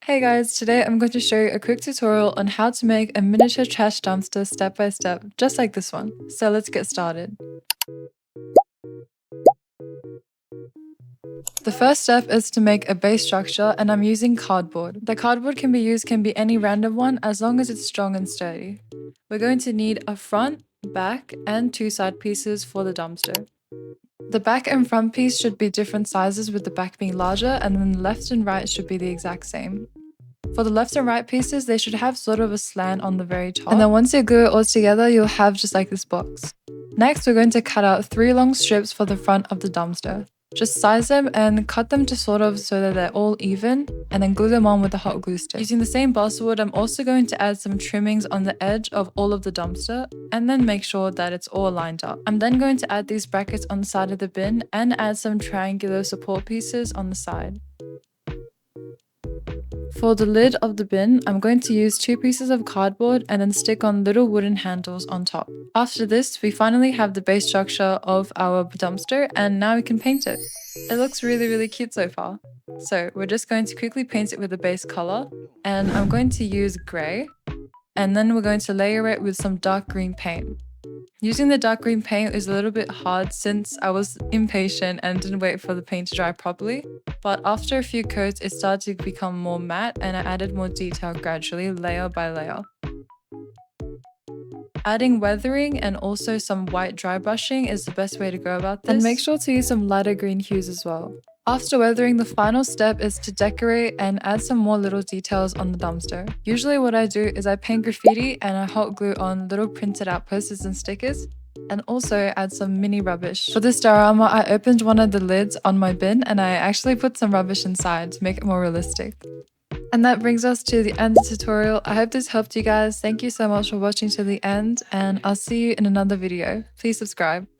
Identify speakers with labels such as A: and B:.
A: Hey guys, today I'm going to show you a quick tutorial on how to make a miniature trash dumpster step by step, just like this one. So let's get started. The first step is to make a base structure, and I'm using cardboard. The cardboard can be any random one as long as it's strong and sturdy. We're going to need a front, back, and two side pieces for the dumpster. The back and front piece should be different sizes, with the back being larger, and then the left and right should be the exact same. For the left and right pieces, they should have sort of a slant on the very top. And then once you glue it all together, you'll have just like this box. Next, we're going to cut out 3 long strips for the front of the dumpster. Just size them and cut them to sort of so that they're all even, and then glue them on with a hot glue stick. Using the same basswood, I'm also going to add some trimmings on the edge of all of the dumpster, and then make sure that it's all lined up. I'm then going to add these brackets on the side of the bin and add some triangular support pieces on the side. For the lid of the bin, I'm going to use 2 pieces of cardboard and then stick on little wooden handles on top. After this, we finally have the base structure of our dumpster, and now we can paint it. It looks really cute so far. So we're just going to quickly paint it with the base color, and I'm going to use grey, and then we're going to layer it with some dark green paint. Using the dark green paint is a little bit hard since I was impatient and didn't wait for the paint to dry properly, but after a few coats it started to become more matte, and I added more detail gradually, layer by layer. Adding weathering and also some white dry brushing is the best way to go about this. And make sure to use some lighter green hues as well. After weathering, the final step is to decorate and add some more little details on the dumpster. Usually what I do is I paint graffiti and I hot glue on little printed out posters and stickers, and also add some mini rubbish. For this diorama, I opened one of the lids on my bin and I actually put some rubbish inside to make it more realistic. And that brings us to the end of the tutorial. I hope this helped you guys. Thank you so much for watching to the end, and I'll see you in another video. Please subscribe.